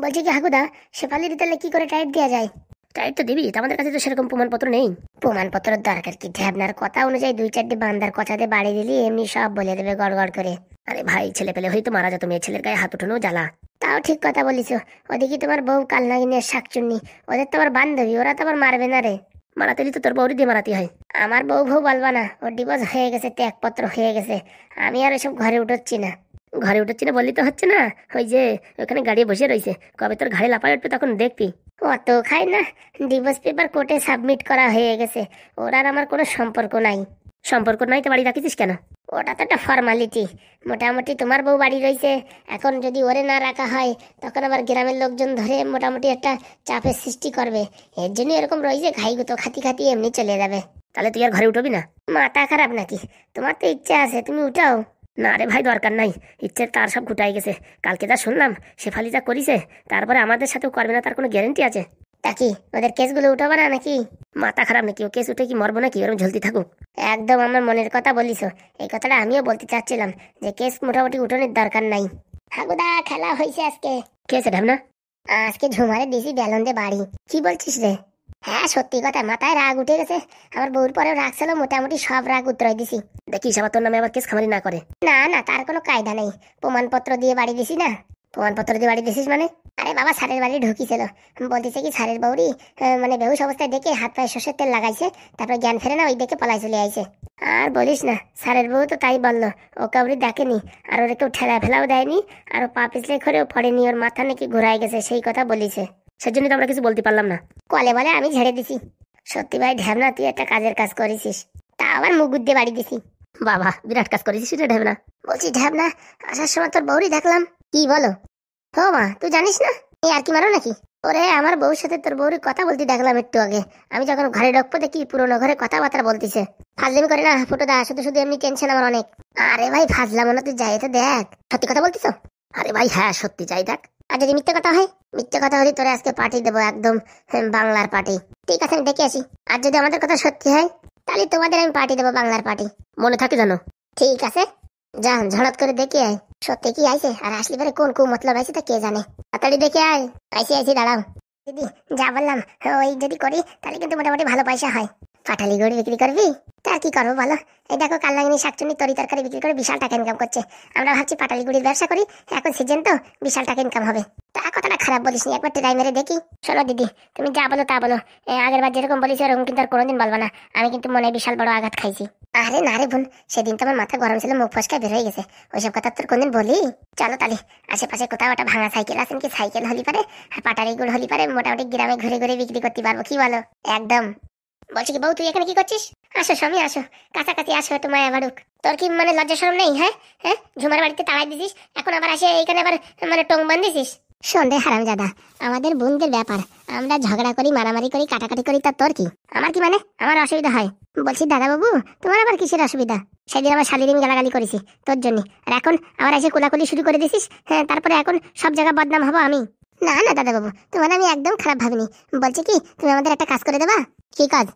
বলছি কি হাগুদা, শেফালির তাহলে কি করে টাইট দেওয়া যায়? টাইট তো দিবি, তা আমাদের কাছে তো সেরকম প্রমাণপত্র নেই। প্রমাণপত্রের দরকার কি? ঢ্যাবনার কথা অনুযায়ী দুই চারটে বান্দার কথাতে বাড়ি দিলি এমনি সব বলে দেবে গড় গড় করে। আরে ভাই, ছেলে পেলে হয়তো মারা যেত, মেয়ে ছেলের গায়ে হাত উঠানো জ্বালা। তাও ঠিক কথা বলিস। ওদিকে তোমার বউ কালনাগিনের শাকচুন্নি, ওদের তো আবার বান্ধবী, ওরা তো আবার মারবে না রে। মারাতে তো তোর বউরি দিয়ে মারাতে হয়। আমার বউ বউ বলবা না, ওর ডিভোর্স হয়ে গেছে, ত্যাগপত্র হয়ে গেছে। আমি আর ওইসব ঘরে উঠোচ্ছি না। ঘরে উঠোচ্ছি না বললি তো হচ্ছে না। ওই যে ওখানে গাড়ি বসে রয়েছে, কবে তোর ঘাড়ে লাফায় উঠবে তখন দেখবি। অত খাই না, ডিভোর্স পেপার কোর্টে সাবমিট করা হয়ে গেছে। ওর আর আমার কোনো সম্পর্ক নাই। সম্পর্ক নাই তো বাড়ি রাখিস কেন? ওটা তো একটা ফর্মালিটি। মোটামুটি তোমার বউ বাড়ি রয়েছে, এখন যদি ওরে না রাখা হয় তখন আবার গ্রামের লোকজন ধরে মোটামুটি একটা চাপের সৃষ্টি করবে। এর জন্য এরকম রয়েছে, ঘাইগুতো খাতি খাতি এমনি চলে যাবে। তাহলে তুই আর ঘরে উঠবি না? মাথা খারাপ নাকি? তোমার তো ইচ্ছা আছে, তুমি উঠাও। না রে ভাই, দরকার নাই। ইচ্ছের তার সব গুটাই গেছে। কালকে যা শুনলাম শেফালি যা করিছে, তারপরে আমাদের সাথেও করবে না তার কোনো গ্যারেন্টি আছে? তা কি ওদের কেসগুলো উঠাবো না নাকি? মাথা খারাপ নাকি? ও কেস উঠে কি মরবো নাকি? ওরকম ঝলতি থাকুক। একদম আমার মনের কথা বলিস। এই কথাটা আমিও বলতে চাচ্ছিলাম যে কেস মোটামুটি উঠানোর দরকার নাই। হাগুদা, খেলা হয়েছে আজকে। কে আছে ঢামনা? আজকে ঝুমারে দিছি ব্যালন দিয়ে বাড়ি। কি বলছিস রে? হ্যাঁ সত্যি কথা, মাথায় রাগ উঠে গেছে। আমার বউর পরেও রাগ ছিল, মোটামুটি সব রাগ উতরাই দিছি। দেখিস আবার তোর নামে আবার কেস খামারি না করে। না না, তার কোনো কায়দা নেই। প্রমাণপত্র দিয়ে বাড়ি দিছি না। প্রমাণপত্র দিয়ে বাড়ি দিছিস মানে? আরে বাবা, স্যারের বাড়ি ঢুকিছিল। বলতেছে কি স্যারের বউরি মানে বেহুশ অবস্থায় দেখে হাত পায়ে সর্ষের তেল লাগাইছে, তারপর জ্ঞান ফেরে না, ওই দেখে পলাই চলে আইছে। আর বলিস না, স্যারের বউ তো তাই বললো, ও কাউরি দেখেনি, আর ওরা কেউ ঠেলা ফেলাও দেয়নি, আর ও পা পিছলে করেও পড়েনি, ওর মাথা নাকি ঘুরাই গেছে, সেই কথা বলিছে। সেজন্য তো আমরা কিছু বলতে পারলাম না। কলে বলে আমি ঝেড়ে দিছি। সত্যি ভাই ঢ্যাবনা, তুই একটা কাজের কাজ করেছিস। তা আবার মুখ দিয়ে বাড়ি দিছি। বাবা, বিরাট কাজ করেছিস রে ঢ্যাবনা। বলছি ঢ্যাবনা, আসার সময় তোর বউরি দেখলাম। কি বলো? ও মা, তুই জানিস না? এই আর কি মারো নাকি? ওরে, আমার বউর সাথে তোর বউরি কথা বলতে দেখলাম একটু আগে। আমি যখন ঘরে ঢুকবো দেখি পুরোনো ঘরে কথাবার্তা বলতিছে। ফাজলামি করে না ফুটো দা, শুধু শুধু এমনি টেনশন আমার অনেক। আরে ভাই ফাজলাম না, তুই যাই তো দেখ। সত্যি কথা বলতিস? আরে ভাই হ্যাঁ, সত্যি, যাই দেখ। আর যদি মিথ্যে কথা হয়? মিথ্যে কথা হলে তোরে আজকে পার্টি দেবো, একদম বাংলার পার্টি। ঠিক আছে, আমি দেখে আসি। আর যদি আমাদের কথা সত্যি হয় তাহলে তোমাদের আমি পার্টি দেবো, বাংলার পার্টি। মনে থাকে জানো? ঠিক আছে, যা ঝড়াত করে দেখে আয় সত্যি কি আইছে, আর আসলে পরে কোন কোন মতলব আইছে তা কে জানে। তাড়াতাড়ি দেখে আয়। আইসি আইসি, দাঁড়াও। দিদি, যা বললাম ওই যদি করি তাহলে কিন্তু মোটামুটি ভালো পয়সা হয়। পাটালি গড়ি বিক্রি করবি? তা আর কি করবো বলো? এই দেখো কাল্লাগিনী শাকচুন্নি তরি তরকারি বিক্রি করে বিশাল টাকা ইনকাম করছে। আমরা ভাবছি পাটালি গুড়ির ব্যবসা করি, এখন সিজন তো, বিশাল টাকা ইনকাম হবে। তা কথাটা খারাপ বলিস নি, একবার ট্রাই মেরে দেখি। শোনো দিদি, তুমি যা বলো তা বলো। আগের বার যেরকম বলিস ওরকম কিন্তু আর কোনোদিন বলবো না। আমি কিন্তু মনে বিশাল বড় আঘাত খাইছি। আরে না রে বোন, সেদিন তো আমার মাথা গরম ছিল, মুখ ফসকায় বের হয়ে গেছে। ওইসব কথা তোর কোনদিন বলি? চলো তাহলে আশেপাশে কোথাও একটা ভাঙা সাইকেল আছে কি? সাইকেল হলি পারে, পাটালি গুড় হলি পারে, মোটামুটি গ্রামে ঘুরে ঘুরে বিক্রি করতে পারবো, কি বলো? একদম। বলছি কি বউ, তুই এখানে কি করছিস? আসো স্বামী আসো, কাছাকাছি আসো, একটু মায়া বাড়ুক। তোর কি মানে লজ্জা শরম নেই? হ্যাঁ হ্যাঁ, ঝুমার বাড়িতে তাড়াই দিছিস, এখন আবার আসে এইখানে আবার মানে টং বান্ধিছিস। সন্দেহ হারামজাদা, আমাদের বোনদের ব্যাপার, আমরা ঝগড়া করি, মারামারি করি, কাটাকাটি করি, তা তোর কি? আমার কি মানে? আমার অসুবিধা হয়? বলছি দাদা বাবু, তোমার আবার কিসের অসুবিধা? সেদিন আমার শালীরিং গালাগালি করেছি তোর জন্য, আর এখন আবার এসে কোলাকুলি শুরু করে দিছিস। হ্যাঁ, তারপরে এখন সব জায়গা বদনাম হবো আমি? না না দাদা বাবু, তোমার আমি একদম খারাপ ভাবিনি। বলছি কি, তুমি আমাদের একটা কাজ করে দেবা? কি কাজ?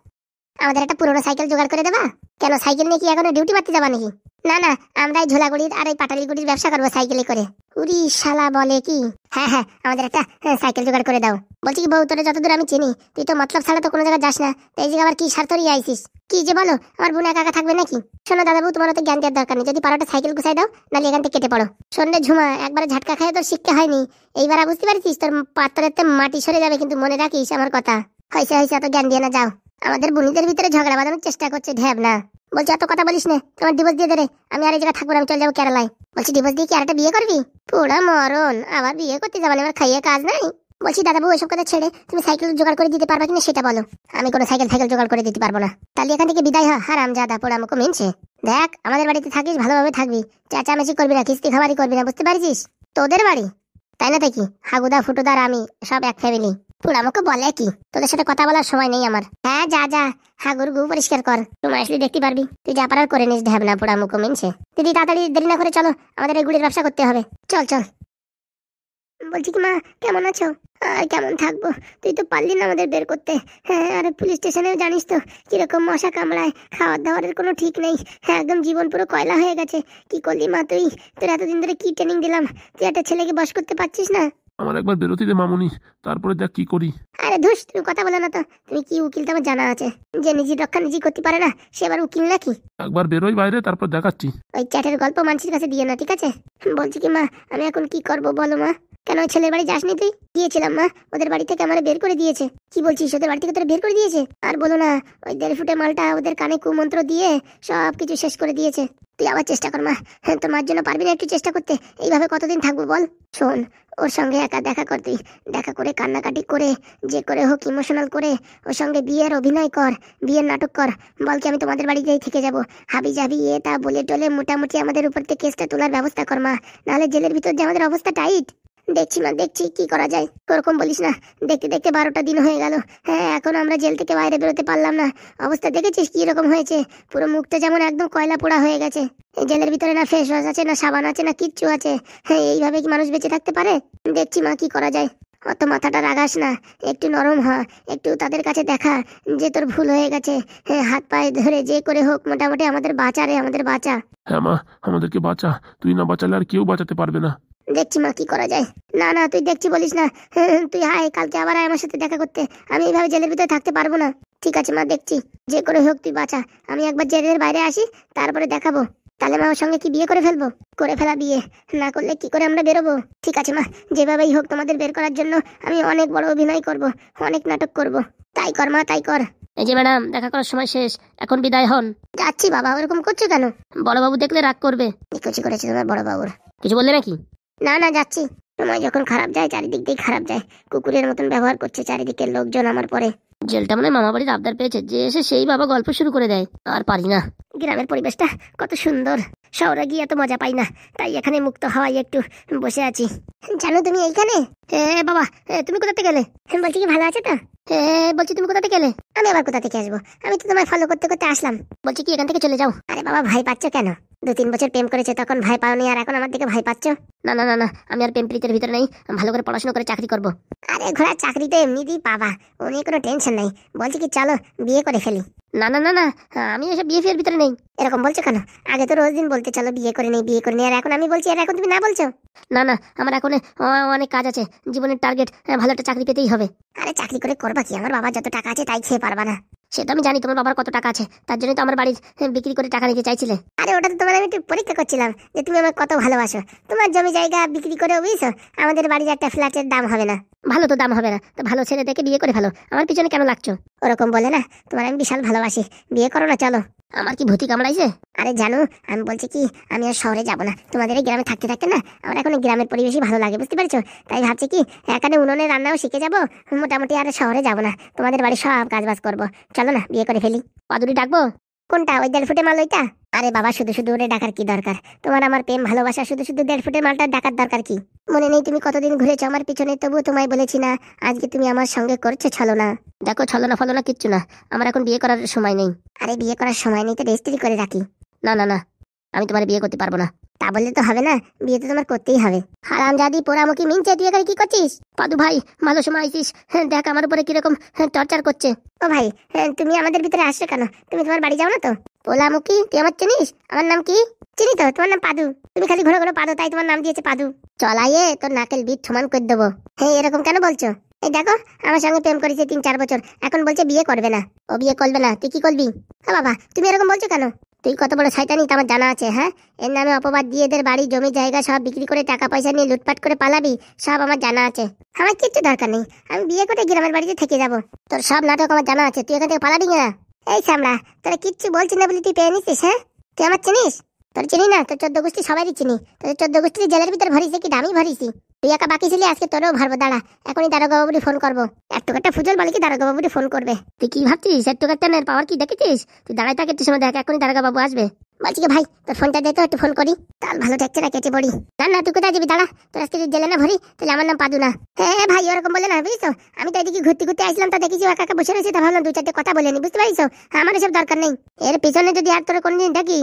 আমাদের একটা পুরোনো সাইকেল জোগাড় করে দেবা। কেন, সাইকেল নিয়ে কি এখনো ডিউটি মারতে যাবা নাকি? না না, আমরা এই ঝোলাগুড়ির আর এই পাটালিগুড়ির ব্যবসা করবো সাইকেলে করে। উরি শালা বলে কি? হ্যাঁ হ্যাঁ, আমাদের একটা সাইকেল জোগাড় করে দাও। বলছি কি বউ, তোরে যতদূর আমি চিনি তুই তো মতলব ছাড়া তো কোনো জায়গায় যাস না, তো এই জায়গায় আবার কি স্বার্থরই আইসিস? কি যে বলো, আমার বোন একা একা থাকবে নাকি? শোনো দাদা বউ, তোমার তো জ্ঞান দেওয়ার দরকার নেই, যদি পারো একটা সাইকেল গুছাই দাও, নাহলে এখান থেকে কেটে পড়ো। শোনে ঝুমা, একবারে ঝাটকা খায় তোর শিক্ষা হয়নি, এইবার বুঝতে পারছিস? তোর পাত্রেতে মাটি সরে যাবে, কিন্তু মনে রাখিস আমার কথা। হয়েছে হয়েছে, এত জ্ঞান দিয়ে না, যাও। আমাদের বোনীদের ভিতরে ঝগড়া বাঁধানোর চেষ্টা করছে ঢ্যাব না। বলছি এত কথা বলিস না, তোমার ডিভোর্স দিয়ে দে রে, আমি আর এই জায়গায় থাকবো না, আমি চলে যাবো কেরালায়। বলছি ডিভোর্স দিয়ে কি আর একটা বিয়ে করবি? পুরা মরণ, আবার বিয়ে করতে যাবেন, আমার খাইয়ে কাজ নাই। বলছি দাদা বউ, ওইসব কথা ছেড়ে তুমি সাইকেল জোগাড় করে দিতে পারবা কিনা সেটা বলো। আমি কোনো সাইকেল সাইকেল জোগাড় করে দিতে পারবো না। তাহলে এখান থেকে বিদায় হ, হারামজাদা পোড়া মুখো মিনছে। দেখ, আমাদের বাড়িতে থাকিস, ভালোভাবে থাকবি, চেঁচামেচি করবি না, কিস্তি খাবারই করবি না, বুঝতে পারছিস? তোদের বাড়ি তাই না? কি হাগুদা ফুটুদার আমি সব এক ফ্যামিলি। পুরা মুখো বলে কি? তোদের সাথে কথা বলার সময় নেই আমার। হ্যাঁ যা যা, হাগুর গু পরিষ্কার কর, তোমার আসলে দেখতে পারবি। তুই যা পারার করে নিস, ঢ্যাবনা পোড়া মুখো মিনছে। দিদি তাড়াতাড়ি দেরি না করে চলো, আমাদের এই গুড়ির ব্যবসা করতে হবে, চল চল। বলছি কি মা, কেমন আছো? আর কেমন থাকবো, তুই তো পারলি না আমাদের বের করতে। হ্যাঁ, আর পুলিশ স্টেশনেও জানিস তো কিরকম মশা কামড়ায়, খাওয়ার দাওয়ারের কোনো ঠিক নেই। হ্যাঁ, একদম জীবন পুরো কয়লা হয়ে গেছে। কি করলি মা তুই? তোর এতদিন ধরে কি ট্রেনিং দিলাম, তুই একটা ছেলেকে বশ করতে পারছিস না? আমার একবার বেরোতে দে মামুনি, তারপরে দেখ কি করি। আরে ধুস, তুমি কথা বলো না তো। তুমি কি উকিল তো আমার জানা আছে। যে নিজের রক্ষা নিজে করতে পারে না সে আবার উকিল নাকি? একবার বেরোই বাইরে, তারপর দেখাচ্ছি। ওই চ্যাটের গল্প মানুষের কাছে দিয়ে না, ঠিক আছে? বলছি কি মা, আমি এখন কি করব বলো মা। কেন ওই ছেলের বাড়ি যাসনি তুই? গিয়েছিলাম মা, ওদের বাড়ি থেকে আমার বের করে দিয়েছে। কি বলছিস, ওদের বাড়ি থেকে তোরা বের করে দিয়েছে? আর বলো না, ওই 1.5 ফুটে মালটা ওদের কানে কুমন্ত্র দিয়ে সব কিছু শেষ করে দিয়েছে। তুই আবার চেষ্টা কর মা। হ্যাঁ, তোর মার জন্য পারবি না একটু চেষ্টা করতে? এইভাবে কতদিন থাকবো বল? শোন, ওর সঙ্গে একা দেখা কর তুই। দেখা করে কান্নাকাটি করে যে করে হোক ইমোশনাল করে ওর সঙ্গে বিয়ের অভিনয় কর, বিয়ের নাটক কর। বল কি আমি তোমাদের বাড়িতেই থেকে যাব, হাবি যাবি এ তা বলে টলে মোটামুটি আমাদের উপর থেকে কেসটা তোলার ব্যবস্থা কর মা। নাহলে জেলের ভিতর যে আমাদের অবস্থা টাইট। দেখছি মা, দেখছি কি করা যায়। ওরকম বলিস না, দেখতে দেখতে 12টা দিন হয়ে গেল। হ্যাঁ, এখন আমরা জেল থেকে বাইরে বেরোতে পারলাম না। অবস্থা দেখেছিস কি রকম হয়েছে? পুরো মুখটা যেমন একদম কয়লা পোড়া হয়ে গেছে। এই জেলের ভিতরে না ফেস ওয়াশ আছে, না সাবান আছে, না কিচ্ছু আছে। হ্যাঁ, এইভাবে কি মানুষ বেঁচে থাকতে পারে? দেখছি মা কি করা যায়। অত মাথাটা রাগাস না, একটু নরম হ। একটু তাদের কাছে দেখা যে তোর ভুল হয়ে গেছে। হ্যাঁ, হাত পায়ে ধরে যে করে হোক মোটামুটি আমাদের বাঁচা রে, আমাদের বাঁচা। হ্যাঁ মা, আমাদেরকে বাঁচা, তুই না বাঁচালে আর কেউ বাঁচাতে পারবে না। দেখছি মা কি করা যায়। না না, তুই দেখছি বলিস না। তুই আয়, কালকে আবার আয় আমার সাথে দেখা করতে। আমি এইভাবে জেলের ভিতরে থাকতে পারবো না। ঠিক আছে মা, দেখছি যে করে হোক তুই বাঁচা। আমি একবার জেলের বাইরে আসি, তারপরে দেখাবো। তাহলে মা ওর সঙ্গে কি বিয়ে করে ফেলবো? করে ফেলা বিয়ে না করলে কি করে আমরা বেরোবো? ঠিক আছে মা, যেভাবেই হোক তোমাদের বের করার জন্য আমি অনেক বড় অভিনয় করব, অনেক নাটক করব। তাই কর মা, তাই কর। এই যে ম্যাডাম, দেখা করার সময় শেষ, এখন বিদায় হন। যাচ্ছি বাবা। ওরকম করছো কেন? বড়বাবু দেখলে রাগ করবে। নিকুচি করেছে তোমার বড়বাবুর। কিছু বললে নাকি? না না, যাচ্ছি। সময় যখন খারাপ যায় চারিদিক দিয়ে খারাপ যায়। কুকুরের মতন ব্যবহার করছে চারিদিকের লোকজন আমার পরে। জেলটা মানে মামা বাড়ির আবদার পেয়েছে, যে এসে সেই বাবা গল্প শুরু করে দেয়। আর পারি না। গ্রামের পরিবেশটা কত সুন্দর, শহরে গিয়ে এত মজা পাই না। তাই এখানে মুক্ত হাওয়ায় একটু বসে আছি। জানো তুমি এইখানে? বাবা, তুমি কোথা থেকে গেলে? বলছি কি ভালো আছে তো? বলছি তুমি কোথা থেকে গেলে? আমি আবার কোথা থেকে আসবো? আমি তো তোমায় ফলো করতে করতে আসলাম। বলছি কি এখান থেকে চলে যাও। আরে বাবা, ভয় পাচ্ছ কেন? 2-3 বছর প্রেম করেছে তখন ভয় পাওনি, আর এখন আমার দিকে ভয় পাচ্ছ? না না না না, আমি আর প্রেম প্রীতির ভিতরে নেই। ভালো করে পড়াশোনা করে চাকরি করব। আরে ঘোড়া, চাকরি তো এমনিতেই পাবা, ও নিয়ে কোনো টেনশন নাই। বলছি কি চলো বিয়ে করে ফেলি। না না না না, আমি এসব বিয়ে ফিয়ের ভিতরে নেই। এরকম বলছো কেন? আগে তো রোজ দিন বলতে চলো বিয়ে করে নেই, বিয়ে করে নেই, আর এখন আমি বলছি, আর এখন তুমি না বলছো? না না, আমার এখন অনেক কাজ আছে, জীবনের টার্গেট ভালো একটা চাকরি পেতেই হবে। আরে চাকরি করে করবা কি? আমার বাবার যত টাকা আছে তাই খেয়ে পারবা না। সেটা আমি জানি, তোমার বাবার কত টাকা আছে, তার জন্য তো আমার বাড়ির বিক্রি করে টাকা নিতে চাইছিলে। আরে ওটা তো তোমার আমি একটু পরীক্ষা করছিলাম যে তুমি আমার কত ভালোবাসো। তোমার জমি জায়গা বিক্রি করে বুঝছো আমাদের বাড়ির একটা ফ্ল্যাটের দাম হবে না। ভালো তো দাম হবে না, তো ভালো ছেলে দেখে বিয়ে করে ফেলো। আমার পিছনে কেন লাগছো? ওরকম বলে না, তোমার আমি বিশাল ভালোবাসি, বিয়ে করো না চলো। আমার কি ভূতি কামড়াইছে? আরে জানো, আমি বলছি কি আমি আর শহরে যাব না। তোমাদের এই গ্রামে থাকতে থাকতে না আমার এখন গ্রামের পরিবেশই ভালো লাগে, বুঝতে পারছো? তাই ভাবছি কি এখানে উনুনে রান্নাও শিখে যাব মোটামুটি, আর শহরে যাব না। তোমাদের বাড়ি সব কাজ বাজ করবো। চলো না বিয়ে করে ফেলি। পাদুরি ডাকবো? কোনটা, ওই 1.5 ফুটে মাল ওইটা? আরে বাবা, শুধু শুধু ওরে ডাকার কি দরকার? তোমার আমার প্রেম ভালোবাসা, শুধু শুধু 1.5 ফুটের মালটা ডাকার দরকার কি? মনে নেই তুমি কতদিন ঘুরেছো আমার পিছনে, তবু তোমায় বলেছি না আজকে তুমি আমার সঙ্গে করছো ছলনা? দেখো, ছলনা ফলনা কিচ্ছু না, আমার এখন বিয়ে করার সময় নেই। আরে বিয়ে করার সময় নেই তো রেজিস্ট্রি করে রাখি। না না না, আমি তোমার বিয়ে করতে পারবো না। তা বললে তো হবে না, বিয়ে তো তোমার করতেই হবে। হারামজাদি পোড়ামুখী মিনচে, তুই এখানে কি করছিস? পাদু ভাই, ভালো সময় আইছিস। দেখ আমার উপরে কিরকম টর্চার করছে। ও ভাই, তুমি আমাদের ভিতরে আসছো কেন? তুমি তোমার বাড়ি যাও না তো? পোলামুখী, তুই আমার চিনিস? আমার নাম কি? চিনি তো, তোমার নাম পাদু। তুমি খালি ঘুরে ঘুরে পাদু, তাই তোমার নাম দিয়েছে পাদু। চলাইয়ে তোর নাকেল বিট সমান করে দেবো। হ্যাঁ, এরকম কেন বলছো? এই দেখো, আমার সঙ্গে প্রেম করেছে 3-4 বছর, এখন বলছে বিয়ে করবে না। ও বিয়ে করবে না, তুই কি করবি? বাবা, তুমি এরকম বলছো কেন? তুই কত বড় শয়তানি তা আমার জানা আছে। হ্যাঁ, এর নামে অপবাদ দিয়ে এদের বাড়ি জমি জায়গা সব বিক্রি করে টাকা পয়সা নিয়ে লুটপাট করে পালাবি, সব আমার জানা আছে। আমার কিচ্ছু দরকার নেই, আমি বিয়ে করে গ্রামের বাড়িতে থেকে যাব। তোর সব নাটক আমার জানা আছে, তুই এখান থেকে পালাবি না। এই সামলা, তোরা কিচ্ছু বলছিস না বলে তুই পেয়ে নিছিস? হ্যাঁ, তুই আমার চিনিস? তোর চিনি না, তোর 14 গোষ্ঠী সবারই চিনি। তোর 14 গোষ্ঠী জেলের ভিতর ভরিছে কি দামি ভরিছি? তুই একা বাকি ছিলি, আজকে তোরও ভরবো। দাঁড়া, এখনই দারোগা বাবুরি ফোন করবো। একটু একটা ফুজল বলে কি দারোগা বাবুরি ফোন করবে? তুই কি ভাবছিস? একটু একটা পাওয়ার কি দেখেছিস? তুই দাঁড়াই থাকে একটু সময়, দেখ এখনই দারোগা বাবু আসবে। বলছি কি ভাই, তোর ফোনটা দে তো, একটু ফোন করি। তাল ভালো ঠেকছে না, কেটে পড়ি। না না, তুই কোথায় যাবি? দাঁড়া, তোর আজকে জেলে না ভরি, তাহলে আমার নাম পাদু না। হ্যাঁ ভাই, ওরকম বলে না, বুঝছো? আমি তো এদিকে ঘুরতে ঘুরতে আসলাম, তা দেখেছি একা একা বসে রয়েছে, তা ভাবলাম 2-4টে কথা বলে নি, বুঝতে পারিস? আমার এসব দরকার নেই। এর পিছনে যদি আর তোর কোনোদিন দেখি,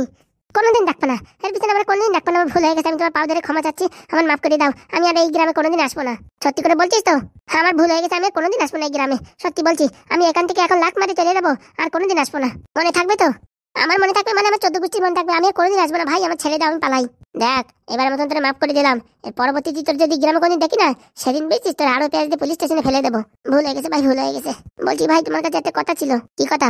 কোনোদিন ডাকবো না। এর পিছনে আমার কোনোদিন ডাকবো না, আমার ভুল হয়ে গেছে। আমি তোমার পাও ধরে ক্ষমা চাচ্ছি, আমার মাফ করে দাও। আমি আর এই গ্রামে কোনোদিন আসবো না। সত্যি করে বলছিস তো? হ্যাঁ, আমার ভুল হয়ে গেছে, আমি আর কোনোদিন আসবো না এই গ্রামে। সত্যি বলছি, আমি এখান থেকে এখন লাখ মারি চলে যাবো, আর কোনোদিন আসবো না। মনে থাকবে তো? আমার মনে থাকবে মানে আমার 14 গোষ্ঠীর মনে থাকবে, আমি আর কোনোদিন আসবো না ভাই, আমার ছেড়ে দাও, আমি পালাই। দেখ এবার মতন তোর মাফ করে দিলাম, এর পরবর্তীতে তোর যদি গ্রামে কোনদিন দেখি না, সেদিন বুঝছিস তোর আরো পেঁয়াজ দিয়ে পুলিশ স্টেশনে ফেলে দেবো। ভুল হয়ে গেছে ভাই, ভুল হয়ে গেছে। বলছি ভাই তোমার কাছে একটা কথা ছিল। কি কথা?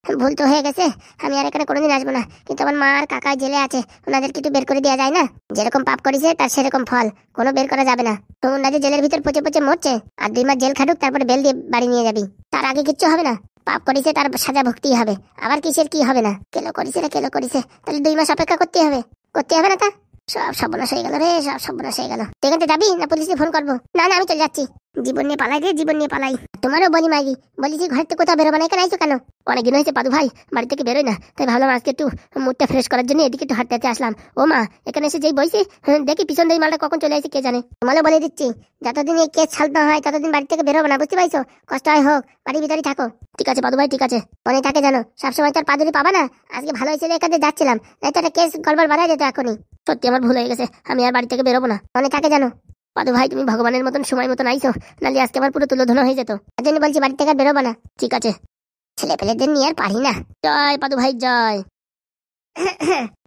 ভুল তো হয়ে গেছে, আমি আর এখানে কোনোদিন আসবো না, কিন্তু আমার মা আর কাকা জেলে আছে, ওনাদেরকে একটু বের করে দেওয়া যায় না? যেরকম পাপ করেছে তার সেরকম ফল, কোনো বের করা যাবে না। তো ওনাদের জেলের ভিতর পচে পচে মরছে, আর 2 মাস জেল খাটুক, তারপরে বেল দিয়ে বাড়ি নিয়ে যাবি। তার আগে কিচ্ছু হবে না, পাপ করেছে তার সাজা ভুগতেই হবে। আবার কিসের কি হবে না, কেলো করেছে রে কেলো করেছে, তাহলে 2 মাস অপেক্ষা করতে হবে, করতে হবে না? তা সব সর্বনাশ হয়ে গেল রে, সব সর্বনাশ হয়ে গেল। তুই এখান থেকে যাবি না পুলিশে ফোন করবো? না না আমি চলে যাচ্ছি, জীবন নিয়ে পালাই রে, জীবন নিয়ে পালাই। তোমারও বলি মাগি, বলেছি ঘর থেকে কোথাও বেরোবা না, এখানে আইছো কেন? অনেকদিন হয়েছে পাদু ভাই বাড়ি থেকে বেরোয় না, তাই ভাবলাম আজকে একটু মুডটা ফ্রেশ করার জন্য এদিকে একটু হাঁটতে আসলাম। ও মা, এখানে এসে যেই বইছি দেখি পিছন দিয়ে মালটা কখন চলে আসে কে জানে। তোমারও বলে দিচ্ছি, যতদিন এই কেস ছাড় না হয় ততদিন বাড়ি থেকে বেরোবো না, বুঝতে পারছো? কষ্ট হয় হোক, বাড়ির ভিতরেই থাকো। ঠিক আছে পাদু ভাই, ঠিক আছে। মনে থাকে জানো, সবসময় তার পাদুরি পাবা না। আজকে ভালো হয়েছিল এখানে যাচ্ছিলাম, নাই তো একটা কেস গড়বড় বাড়াই যেত এখনই। সত্যি আমার ভুল হয়ে গেছে, আমি আর বাড়ি থেকে বেরোবো না, মনে থাকে জানো। পাদু ভাই তুমি ভগবানের মতন সময় মতন আইসো, নাহলে আজকে আমার পুরো তুলোধনা হয়ে যেত। তার জন্য বলছি বাড়ি থেকে আর বেরোবো না। ঠিক আছে, ছেলে পেলেদের নিয়ে আর পারি না। জয় পাদু ভাই জয়।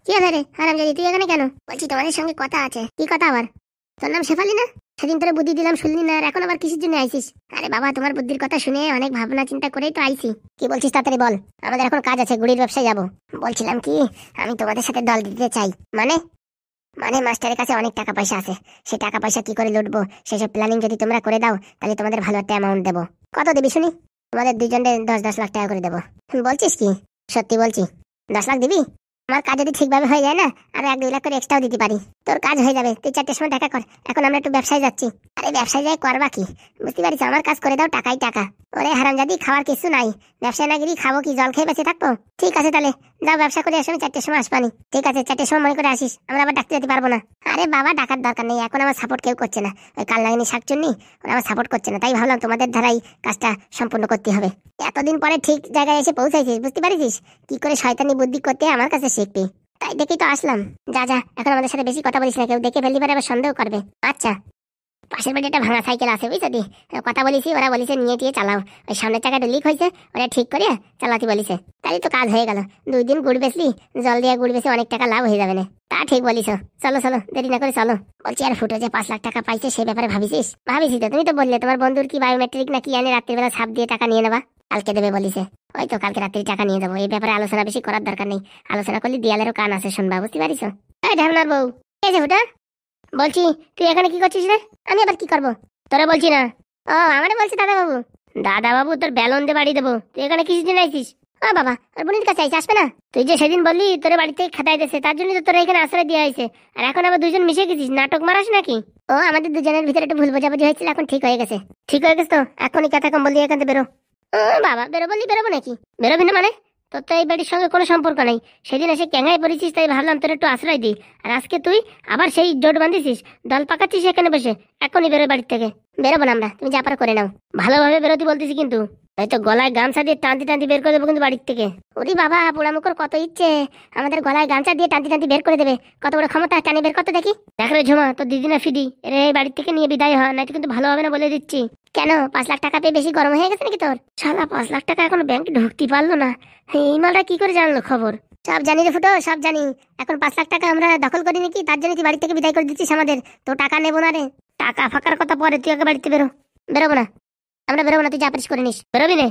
কি আছে রে হারামজাদি, তুই এখানে কেন? বলছি তোমাদের সঙ্গে কথা আছে। কি কথা আবার? তোর নাম শেফালি না? সেদিন তোরে বুদ্ধি দিলাম শুনলি না, আর এখন আবার কিসের জন্য আইছিস? আরে বাবা তোমার বুদ্ধির কথা শুনে অনেক ভাবনা চিন্তা করেই তো আইছি। কি বলছিস তাড়াতাড়ি বল, আমাদের এখন কাজ আছে, গুড়ির ব্যবসায় যাবো। বলছিলাম কি, আমি তোমাদের সাথে দল দিতে চাই। মানে? মানে মাস্টারের কাছে অনেক টাকা পয়সা আছে, সে টাকা পয়সা কি করে লুটবো সেসব প্ল্যানিং যদি তোমরা করে দাও, তাহলে তোমাদের ভালো একটা অ্যামাউন্ট দেবো। কত দিবি শুনি? তোমাদের 2জনের 10-10 লাখ টাকা করে দেবো। বলছিস কি? সত্যি বলছি। 10 লাখ দিবি? আমার কাজ যদি ঠিকভাবে হয়ে যায় না, আর 1-2 লাখ করে এক্সট্রাও দিতে পারি। তোর কাজ হয়ে যাবে, তুই 4টের সময় দেখা কর, এখন আমরা একটু ব্যবসায় যাচ্ছি। আরে ব্যবসায় যাই করবা কি, বুঝতে পারিস? আমার কাজ করে দাও, টাকাই টাকা। ওরে হারামজাদি, খাওয়ার কিছু নাই, ব্যবসায় না গিরি খাবো কি, জল খেয়ে বেঁচে থাকবো? ঠিক আছে তাহলে যাও ব্যবসা করে আসো, 4টের সময় আসবানি। ঠিক আছে 4টের সময় মনে করে আসিস, আমরা আবার ডাকতে যেতে পারবো না। আরে বাবা ডাকার দরকার নেই, এখন আমার সাপোর্ট কেউ করছে না, ওই কাল নাগিনী শাকচুন্নি ওরা আমার সাপোর্ট করছে না, তাই ভাবলাম তোমাদের ধারাই কাজটা সম্পূর্ণ করতে হবে। এতদিন পরে ঠিক জায়গায় এসে পৌঁছাইছিস, বুঝতে পারিস কি করে শয়তানি বুদ্ধি করতে আমার কাছে শিখবি, তাই দেখেই তো আসলাম। যা যা, এখন আমাদের সাথে বেশি কথা বলিস না, কেউ দেখে ফেলতে পারে আবার সন্দেহ করবে। আচ্ছা, পাশের বাড়ি একটা ভাঙা সাইকেল আছে বুঝছো দি, কথা বলিছি, ওরা বলিছে নিয়ে টিয়ে চালাও, ওই সামনের চাকাটা লিক হয়েছে, ওরা ঠিক করে চালাতে বলিছে, তাই তো কাজ হয়ে গেল। 2 দিন গুড় বেচলি, জল দিয়ে গুড় বেচে অনেক টাকা লাভ হয়ে যাবে না। তা ঠিক বলিস, চলো চলো দেরি না করে চলো। বলছি আর ফুটো যে 5 লাখ টাকা পাইছে সে ব্যাপারে ভাবিছিস? ভাবিছি তো, তুমি তো বললে তোমার বন্ধুর কি বায়োমেট্রিক না কি আনে রাত্রিবেলা ছাপ দিয়ে টাকা নিয়ে নেবা, কালকে দেবে বলিছে। ওই তো কালকে রাত্রি টাকা নিয়ে যাবো, এই ব্যাপারে আলোচনা বেশি করার দরকার নেই, আলোচনা করলে দেয়ালেরও কান আছে শুনবা, বুঝতে পারিস? এই ঢামনার বউ, এই যে ফুটা, বলছি তুই এখানে কি করছিস রে? আমি আবার কি করবো? তোরা বলছি না। ও আমারে বলছি দাদা বাবু। দাদা বাবু তোর বেলন দিয়ে বাড়ি দেবো, তুই এখানে কিসের জন্য আইছিস? ও বাবা, আর বোনের কাছে আইসি, আসবে না? তুই যে সেদিন বললি তোর বাড়ি থেকে খাতায় দিয়েছে, তার জন্য তো তোরা এখানে আশ্রয় দিয়ে আইছে, আর এখন আবার 2জন মিশে গেছিস, নাটক মারাস নাকি? ও আমাদের 2জনের ভিতরে একটু ভুল বোঝাবুঝি হয়েছিল, এখন ঠিক হয়ে গেছে। ঠিক হয়ে গেছে তো, এখনই কথা কম বললি, এখান থেকে বেরো। ও বাবা, বেরো বললি বেরোবো নাকি? বেরোবি না মানে? তোর তো এই বাড়ির সঙ্গে কোনো সম্পর্ক নাই, সেদিন এসে ক্যাঙায় পড়েছিস, তাই ভাবলাম তোর একটু আশ্রয় দিই, আর আজকে তুই আবার সেই জোট বাঁধিছিস, দল পাকাচ্ছিস এখানে বসে। এখনই বেরো বাড়ির থেকে। বেরোবো না আমরা, তুমি যা পারো করে নাও। ভালোভাবে বেরোতে বলতেছি কিন্তু, হয়তো গলায় গামছা দিয়ে টানতে টানতে বের করে দেবো কিন্তু বাড়ির থেকে। ওরে বাবা, পোড়ামুখর কত ইচ্ছে, আমাদের গলায় গামছা দিয়ে টানতে টানতে বের করে দেবে, কত বড় ক্ষমতা, টানি বের করতে দেখি। দেখ রে ঝুমা, তোর দিদি না ফিদি, এর এই বাড়ির থেকে নিয়ে বিদায় হয়, নয়তো কিন্তু ভালো হবে না বলে দিচ্ছি। কেন 5 লাখ টাকা পেয়ে বেশি গরম হয়ে গেছে নাকি তোর? শালা 5 লাখ টাকা এখনো ব্যাংকে ঢুকতে পারলো না, এই মালটা কি করে জানলো খবর? সব জানি রে ফুটো, সব জানি। এখন 5 লাখ টাকা আমরা দখল করি নাকি, তার জন্য তুই বাড়ি থেকে বিদায় করে দিচ্ছিস আমাদের? তো টাকা নেবো না রে, টাকা ফাঁকার কথা পরে, তুই আগে বাড়িতে বেরো। বেরোবো না, আমরা বেরোবো না, তুই যা পারিস করে নিস। বেরোবি না?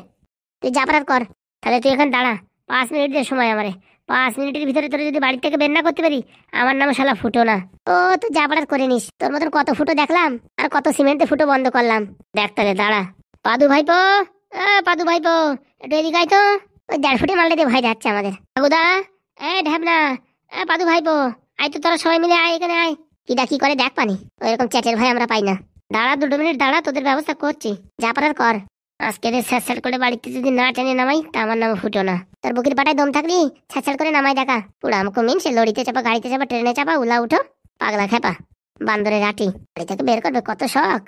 তুই যা পারার কর। তাহলে তুই এখন দাঁড়া, 5 মিনিট দে সময় আমারে, 5 মিনিটের ভিতরে তোর যদি বাড়ি থেকে বের না করতে পারি, আমার নাম শালা ফুটো না। ও তুই যা পারার করে নিস, তোর মতন কত ফুটো দেখলাম, আর কত সিমেন্টে ফুটো বন্ধ করলাম। দেখ তাহলে দাঁড়া। পাদু ভাইপো, পাদু ভাইপো, একটু এদিকে আয় তো। ওই 1.5 ফুটি মালটা দিয়ে ভয় যাচ্ছে আমাদের। কাকুদা, ঢ্যাবনা, পাদু ভাইপো, আয় তো তোরা সবাই মিলে আয়, এখানে আয়। কিডা কি করে দেখ পানি, ওইরকম চ্যাটের ভয় আমরা পাই না। দাঁড়া 2 মিনিট দাঁড়া, তোদের ব্যবস্থা করছি, যা পারার কর। আজকে স্যাট করে বাড়িতে যদি না টেনে নামাই, তা আমার নাম ফুটো না। তোর বুকের পাটায় দম থাকলি ছ্যাট করে নামাই দেখা। পুরা আমাকে মিন সে লড়িতে চাপা, গাড়িতে চাপা, ট্রেনে চাপা, উলা উঠো, পাগলা খেপা, বান্দরের আটি, বাড়ি থেকে বের করবে কত শখ।